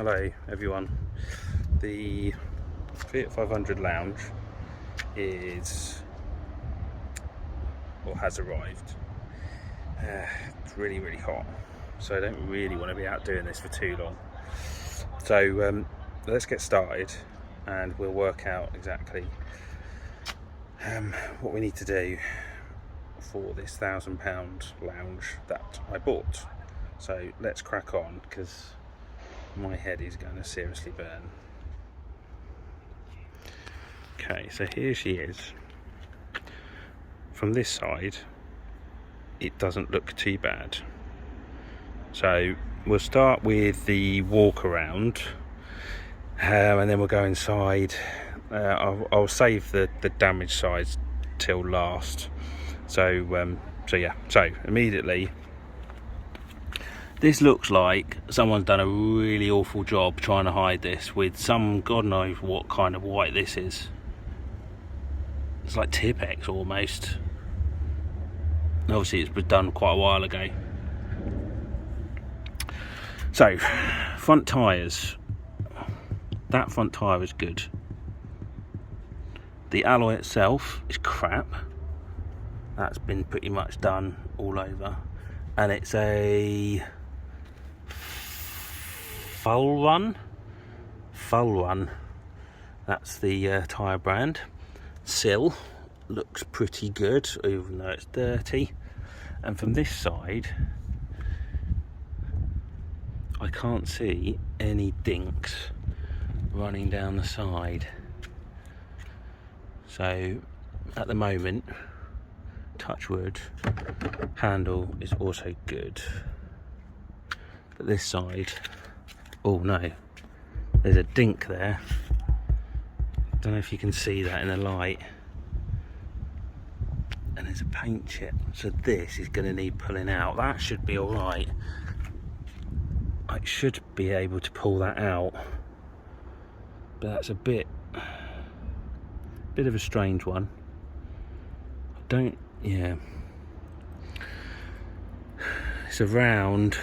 Hello everyone. The Fiat 500 Lounge has arrived. It's really hot, so I don't really want to be out doing this for too long. So let's get started and we'll work out exactly what we need to do for this £1,000 lounge that I bought. So let's crack on, because my head is going to seriously burn. Okay, so here she is. From this side, it doesn't look too bad. So we'll start with the walk around, and then we'll go inside. I'll save the damaged sides till last. So immediately, this looks like someone's done a really awful job trying to hide this with some, God knows what kind of white this is. It's like Tipex almost. Obviously it's been done quite a while ago. So, front tyres. That front tyre is good. The alloy itself is crap. That's been pretty much done all over. And it's a full run. That's the tyre brand. Sill looks pretty good, even though it's dirty. And from this side, I can't see any dinks running down the side. So at the moment, touch wood, handle is also good. But this side, oh no, there's a dink there. Don't know if you can see that in the light. And there's a paint chip, so this is going to need pulling out. That should be all right. I should be able to pull that out, but that's a bit of a strange one. It's around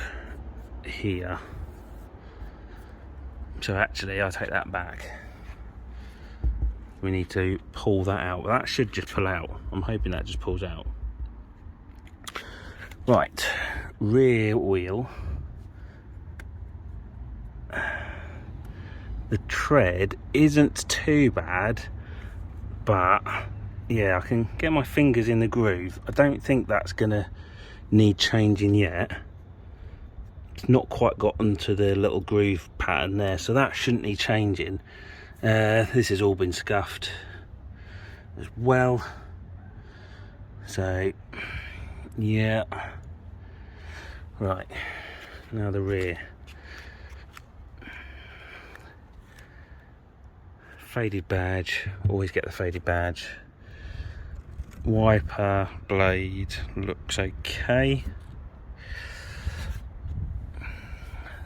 here. So actually, I'll take that back. We need to pull that out. That should just pull out. I'm hoping that just pulls out. Right, rear wheel. The tread isn't too bad, but yeah, I can get my fingers in the groove. I don't think that's gonna need changing yet. It's not quite gotten to the little groove pattern there, so that shouldn't need changing. This has all been scuffed as well, so yeah. Right, now the rear. Faded badge, always get the faded badge. Wiper blade looks okay.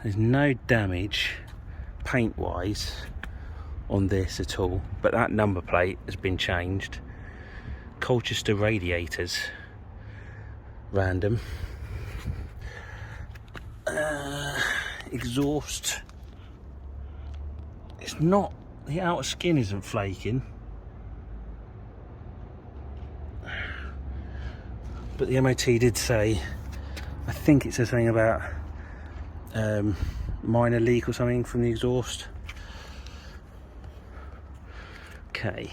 There's no damage paint wise on this at all, but that number plate has been changed. Colchester radiators, random. Exhaust, it's not, the outer skin isn't flaking, but the MOT did say, I think it says something about minor leak or something from the exhaust. Okay.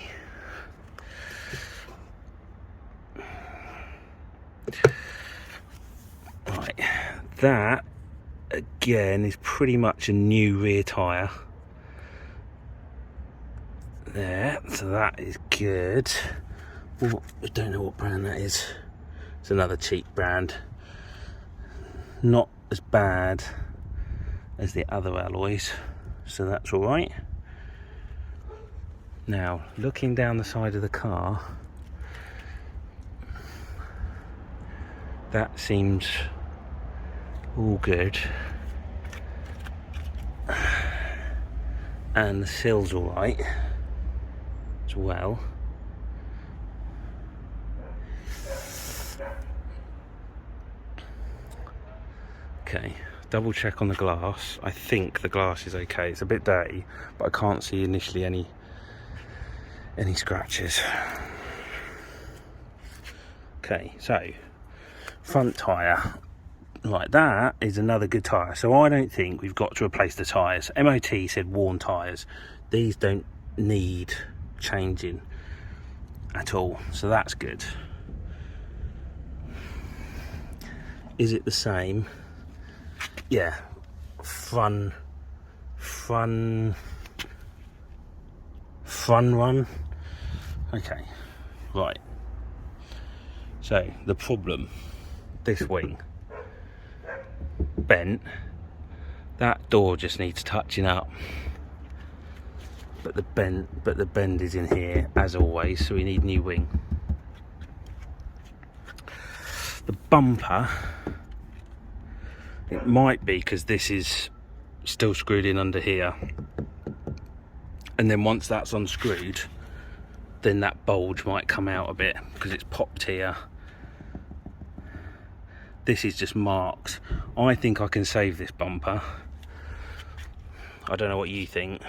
Right, that again is pretty much a new rear tyre there, so that is good. Well, I don't know what brand that is. It's another cheap brand. Not as bad as the other alloys, so that's all right. Now, looking down the side of the car, that seems all good, and the sill's all right as well. Okay, double check on the glass. I think the glass is okay. It's a bit dirty, but I can't see initially any scratches. Okay, so front tyre, like that is another good tyre. So I don't think we've got to replace the tyres. MOT said worn tyres. These don't need changing at all, so that's good. Is it the same? Yeah, front run. Okay, right. So the problem, this wing bent. That door just needs touching up. But the bend is in here as always, so we need new wing. The bumper, it might be because this is still screwed in under here, and then once that's unscrewed, then that bulge might come out a bit because it's popped here. This is just marked. I think I can save this bumper. I don't know what you think.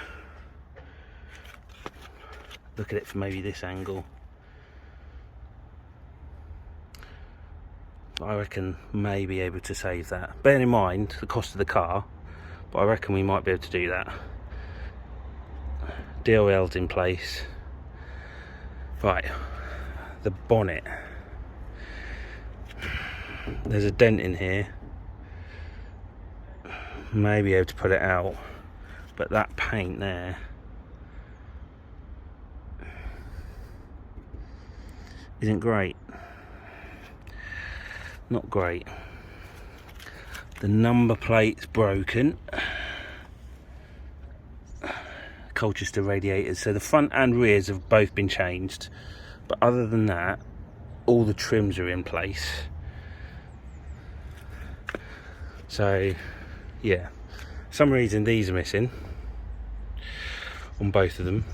Look at it from maybe this angle. I reckon may be able to save that. Bearing in mind the cost of the car, but I reckon we might be able to do that. DOL's in place. Right, the bonnet. There's a dent in here. May be able to put it out, but that paint there isn't great. Not great. The number plate's broken. Colchester radiators. So the front and rears have both been changed, but other than that, all the trims are in place. So yeah, for some reason these are missing on both of them,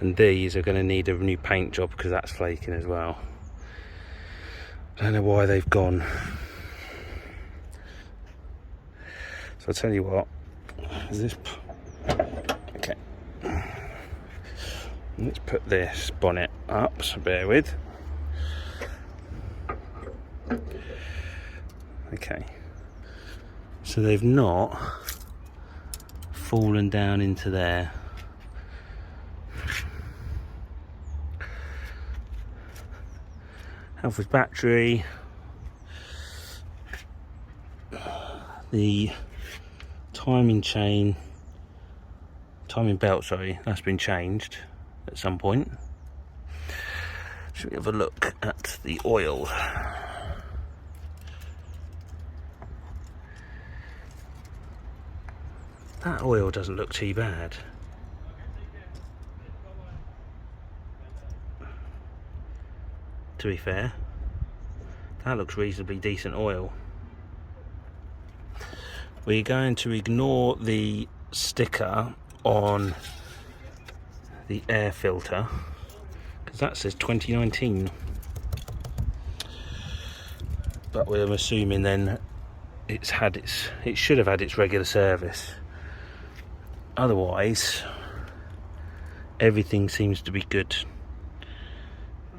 and these are going to need a new paint job because that's flaking as well. I don't know why they've gone. So I'll tell you what, is this okay, let's put this bonnet up, so bear with. Okay, so they've not fallen down into there. Alpha's battery, the timing belt, sorry, that's been changed at some point. Should we have a look at the oil? That oil doesn't look too bad. To be fair, that looks reasonably decent oil. We're going to ignore the sticker on the air filter because that says 2019, but we're assuming then it should have had its regular service. Otherwise, everything seems to be good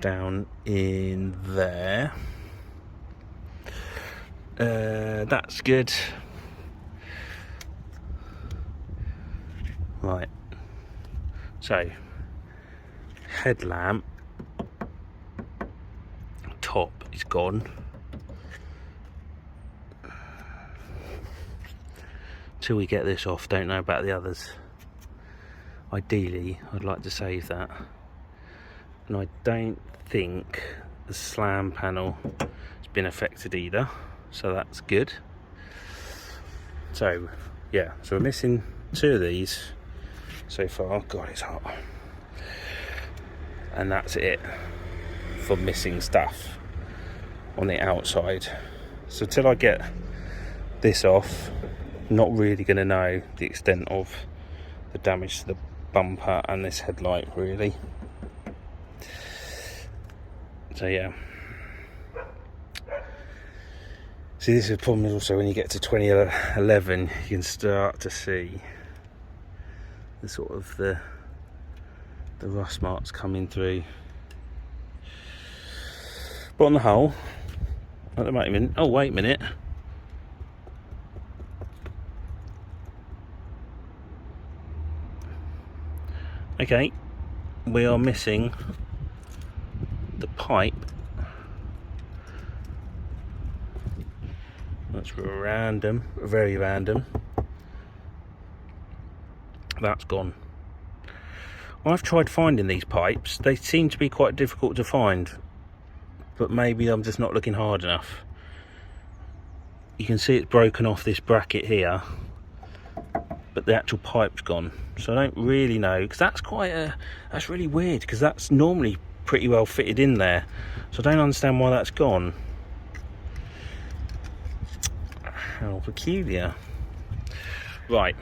down in there. That's good. Right, so headlamp top is gone. Till we get this off, don't know about the others. Ideally, I'd like to save that. And I don't think the slam panel has been affected either, so that's good. So yeah, so we're missing 2 of these so far. God, it's hot. And that's it for missing stuff on the outside. So till I get this off, I'm not really going to know the extent of the damage to the bumper and this headlight really. So yeah, See, this is the problem also when you get to 2011, you can start to see the sort of the rust marks coming through. But on the whole, at the moment, oh wait a minute. Okay, we are missing the pipe. That's random, very random. That's gone. I've tried finding these pipes. They seem to be quite difficult to find, but maybe I'm just not looking hard enough. You can see it's broken off this bracket here, but the actual pipe's gone. So I don't really know, because that's really weird, because that's normally pretty well fitted in there. So I don't understand why that's gone. How peculiar. Right,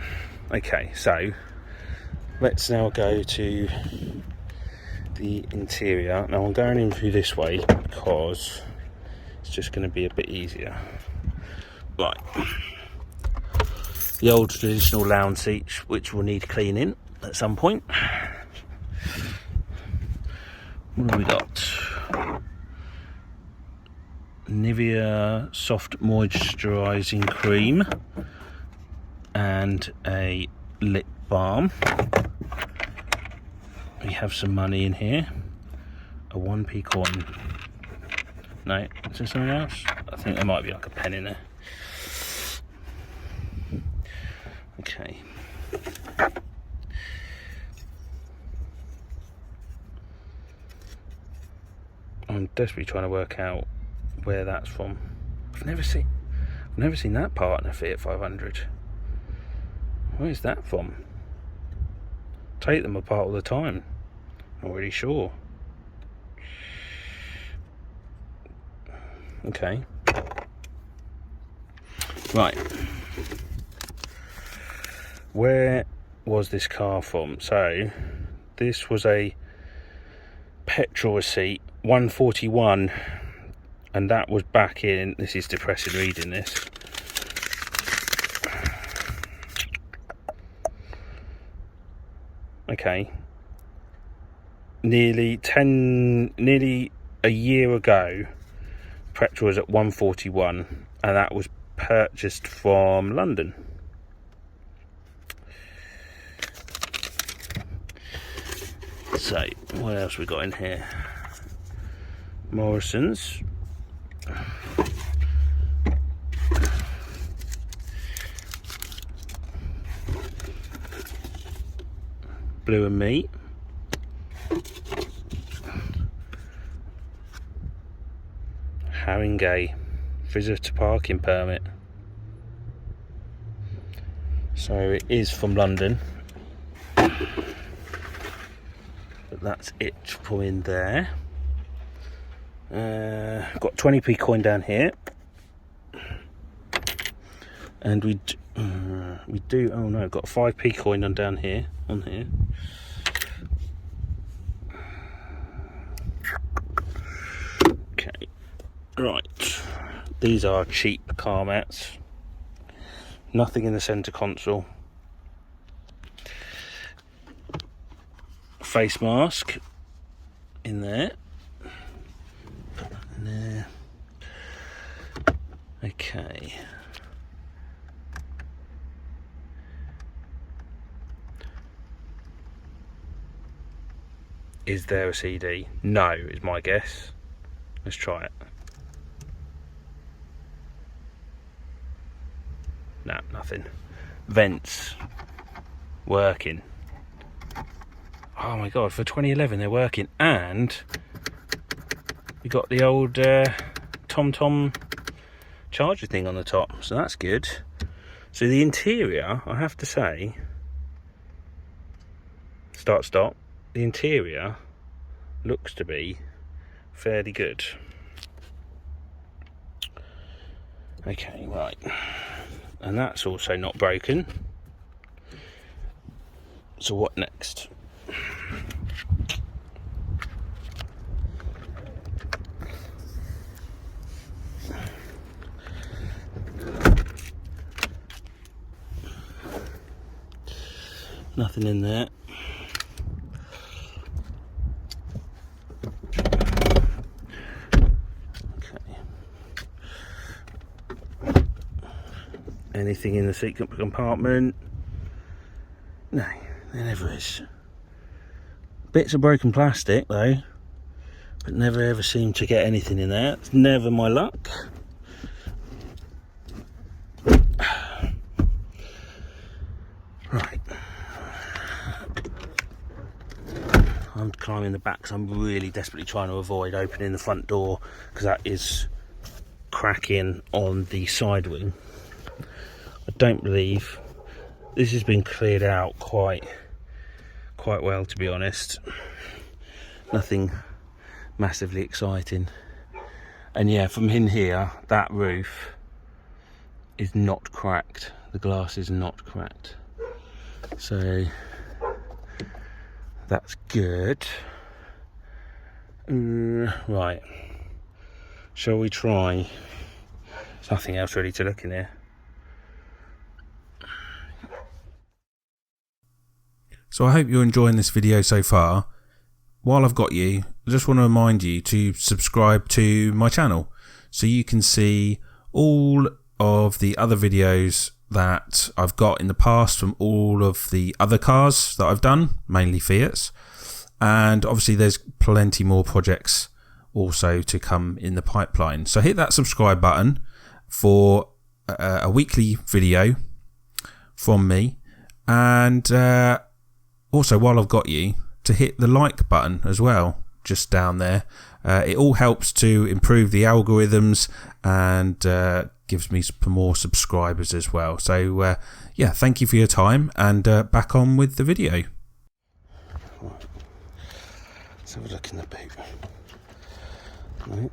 okay, so let's now go to the interior. Now I'm going in through this way because it's just going to be a bit easier. Right, the old traditional lounge seats, which will need cleaning at some point. What have we got? Nivea soft moisturising cream and a lip balm. We have some money in here. A 1p coin. No, is there something else? I think there might be like a pen in there. Okay. I'm desperately trying to work out where that's from. I've never seen that part in a Fiat 500. Where's that from? Take them apart all the time. Not really sure. Okay. Right. Where was this car from? So, this was a petrol receipt, 141, and that was back in, this is depressing reading this. Okay. Nearly a year ago, petrol was at 141, and that was purchased from London. So, what else we got in here? Morrison's. Blue and Meat. Haringey. Visitor parking permit. So it is from London. But that's it for in there. Got 20p coin down here. And we do, oh no, got 5p coin on down here, on here. Okay, right. These are cheap car mats. Nothing in the centre console. Face mask in there. Put that in there. Okay. Is there a CD? No, is my guess. Let's try it. No, nothing. Vents working. Oh my god, for 2011 they're working, and we got the old TomTom charger thing on the top, so that's good. So the interior, I have to say, stop, the interior looks to be fairly good. Okay, right, and that's also not broken. So what next? Nothing in there. Okay. Anything in the seat compartment? No, there never is. Bits of broken plastic though, but never ever seem to get anything in there. It's never my luck. Right. I'm climbing the back because I'm really desperately trying to avoid opening the front door because that is cracking on the side wing. I don't believe this has been cleared out quite well, to be honest. Nothing massively exciting. And yeah, from in here, that roof is not cracked. The glass is not cracked. So that's good. Right. Shall we try? There's nothing else really to look in here. So I hope you're enjoying this video so far. While I've got you, I just want to remind you to subscribe to my channel so you can see all of the other videos that I've got in the past from all of the other cars that I've done, mainly Fiats. And obviously there's plenty more projects also to come in the pipeline. So hit that subscribe button for a weekly video from me. And also, while I've got you, to hit the like button as well, just down there. It all helps to improve the algorithms and gives me some more subscribers as well. So yeah, thank you for your time, and back on with the video. Right. Let's have a look in the boot. Right.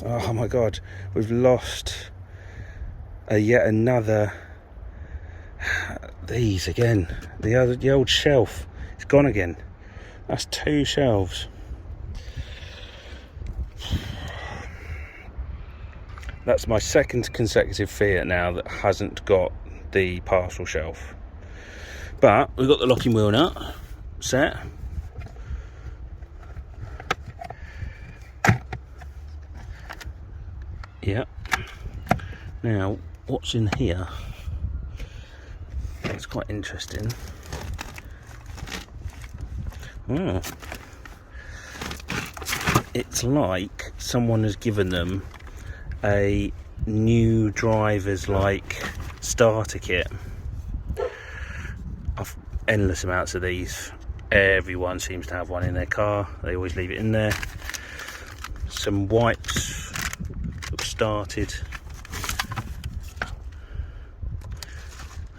Oh my god, we've lost yet another. These again. The old shelf. It's gone again. That's 2 shelves. That's my second consecutive Fiat now that hasn't got the partial shelf. But we've got the locking wheel nut set. Yep. Now, what's in here? It's quite interesting. Oh. It's like someone has given them a new driver's like starter kit. I've endless amounts of these. Everyone seems to have one in their car. They always leave it in there. Some wipes. Started.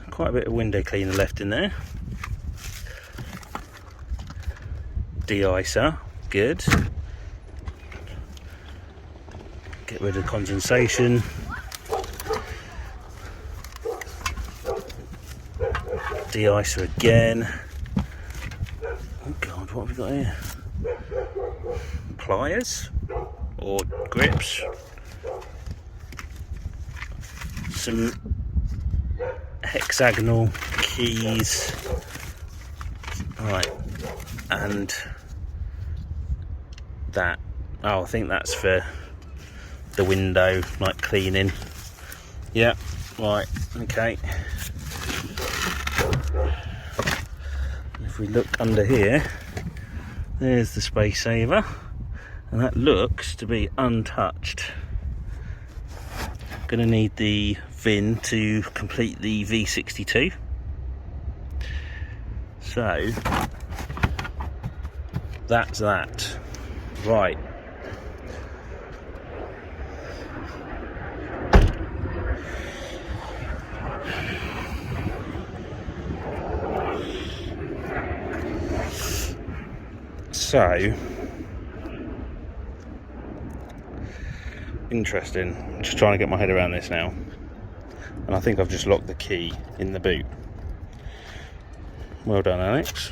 Quite a bit of window cleaner left in there. De-icer, good. Get rid of condensation. De-icer again. Oh god, what have we got here? Pliers or grips. Some hexagonal keys, right, and that, oh, I think that's for the window, like cleaning. Yeah, right, okay. If we look under here, there's the space saver, and that looks to be untouched. Going to need the VIN to complete the V62. So that's that. Right. So interesting. I'm just trying to get my head around this now, and I think I've just locked the key in the boot. Well done, Alex.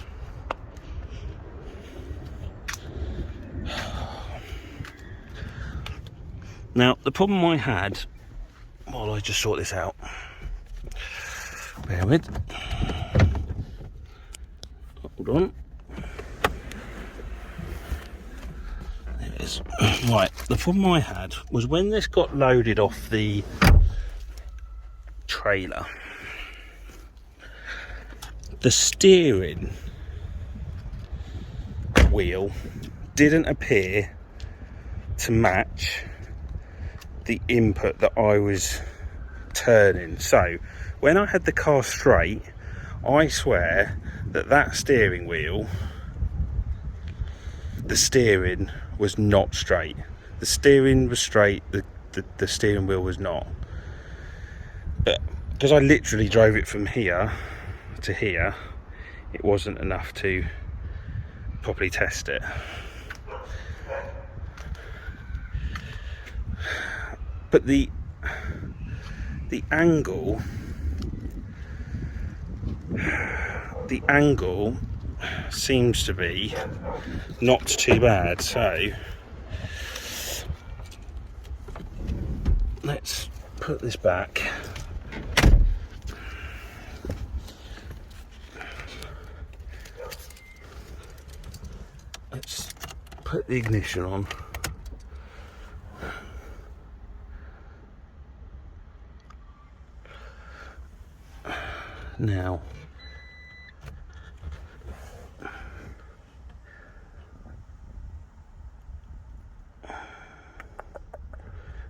Now, the problem I had, while I just sort this out, bear with, hold on, there it is. Right, the problem I had was when this got loaded off the trailer, the steering wheel didn't appear to match the input that I was turning. So when I had the car straight, I swear that steering wheel, the steering was not straight. The steering was straight, the steering wheel was not. But because I literally drove it from here to here, it wasn't enough to properly test it. But the angle seems to be not too bad, so let's put this back. Let's put the ignition on. Now,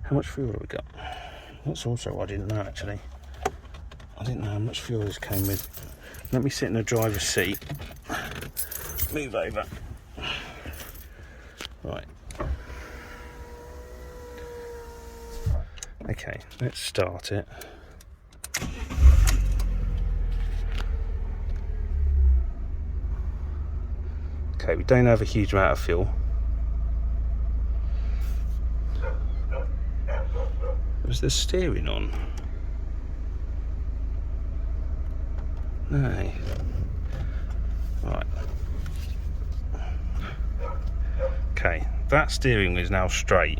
how much fuel have we got? That's also what I didn't know actually. I didn't know how much fuel this came with. Let me sit in the driver's seat. Move over. Right. Okay, let's start it. Okay, we don't have a huge amount of fuel. Was the steering on? No. Right. Okay, that steering is now straight.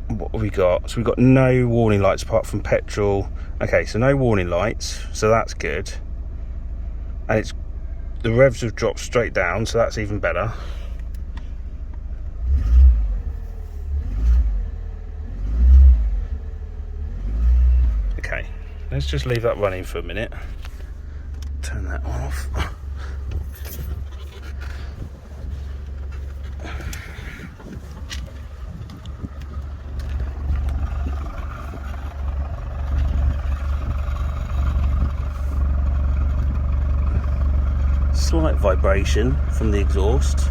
What have we got? So we've got no warning lights apart from petrol. Okay, so no warning lights, so that's good. And the revs have dropped straight down, so that's even better. Okay, let's just leave that running for a minute. Turn that off. Slight vibration from the exhaust.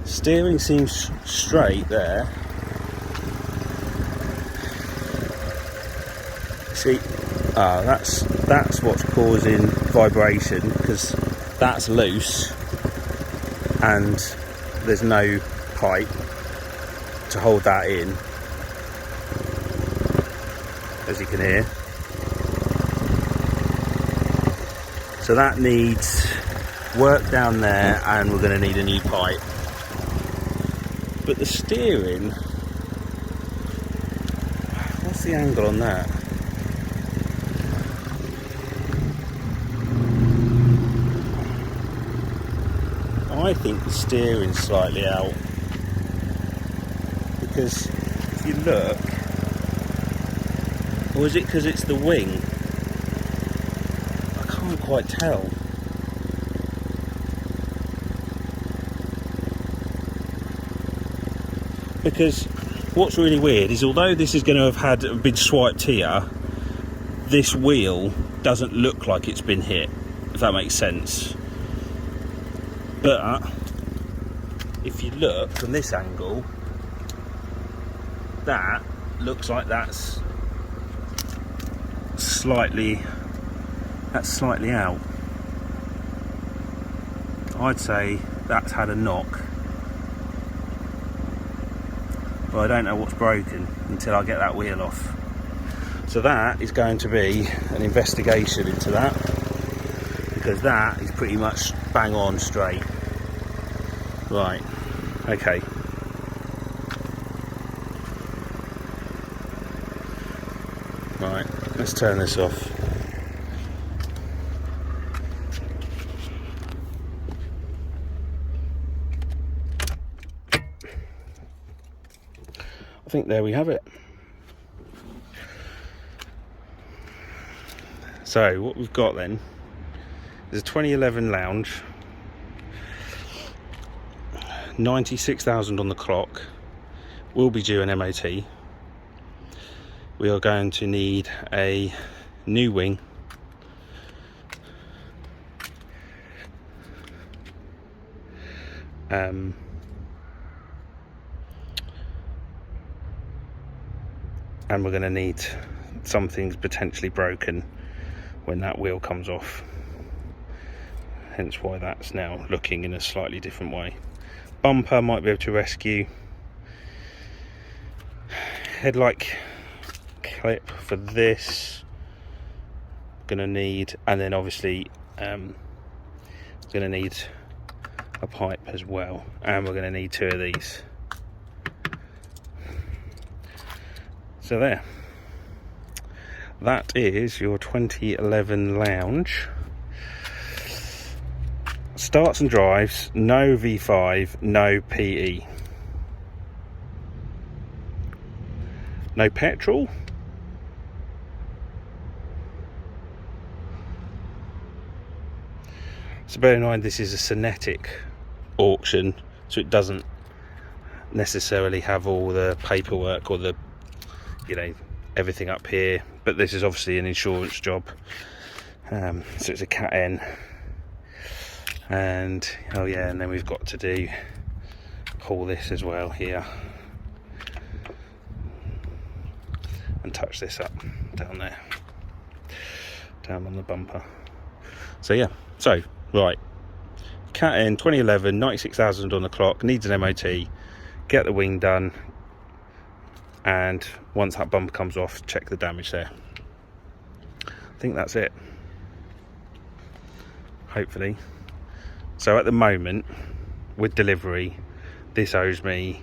Steering seems straight there. See, that's what's causing vibration, because that's loose and there's no pipe to hold that in, as you can hear. So that needs work down there, and we're going to need a new pipe. But the steering, what's the angle on that? I think the steering's slightly out, because if you look, or is it because it's the wing? I can't quite tell. Because what's really weird is, although this is going to have been swiped here, this wheel doesn't look like it's been hit, if that makes sense. But if you look from this angle, that looks like that's slightly out. I'd say that's had a knock, but I don't know what's broken until I get that wheel off. So that is going to be an investigation into that, because that is pretty much bang on straight. Right, okay. Right, let's turn this off. I think there we have it. So what we've got then is a 2011 Lounge, 96,000 on the clock, will be due an MOT. We are going to need a new wing, and we're going to need something's potentially broken when that wheel comes off, hence why that's now looking in a slightly different way. Bumper might be able to rescue. Headlight clip for this gonna need, and then obviously gonna need a pipe as well, and we're gonna need 2 of these. So there, that is your 2011 Lounge. Starts and drives, no V5, no PE, no petrol. So bear in mind this is a Cinetic auction, so it doesn't necessarily have all the paperwork or the, you know, everything up here, but this is obviously an insurance job, so it's a Cat N, and oh yeah, and then we've got to pull this as well here and touch this up down there, down on the bumper. So yeah, so right, Cat N 2011, 96,000 on the clock, needs an MOT, get the wing done, and once that bumper comes off, check the damage there. I think that's it, hopefully. So at the moment, with delivery, this owes me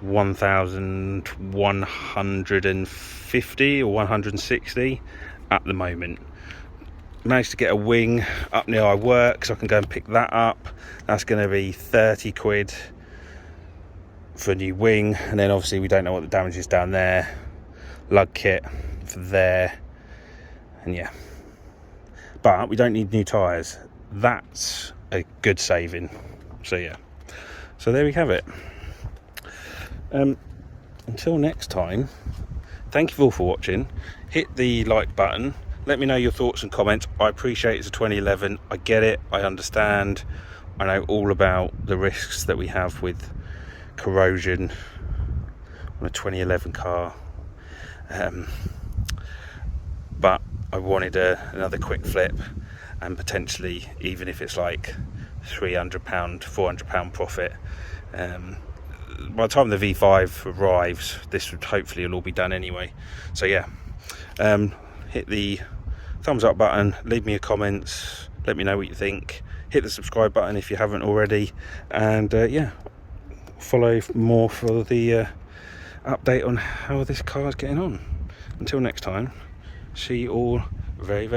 1,150 or 160 at the moment. Managed to get a wing up near our work, so I can go and pick that up. That's going to be 30 quid for a new wing, and then obviously we don't know what the damage is down there. Lug kit for there, and yeah, but we don't need new tyres. That's a good saving. So yeah, so there we have it. Until next time, thank you all for watching. Hit the like button, let me know your thoughts and comments. I appreciate it's a 2011, I get it, I understand, I know all about the risks that we have with corrosion on a 2011 car, but I wanted another quick flip, and potentially, even if it's like £300, £400 profit, by the time the V5 arrives, this would hopefully all be done anyway. So yeah, hit the thumbs up button, leave me your comments, let me know what you think, hit the subscribe button if you haven't already, and yeah, follow more for the update on how this car is getting on. Until next time, see you all very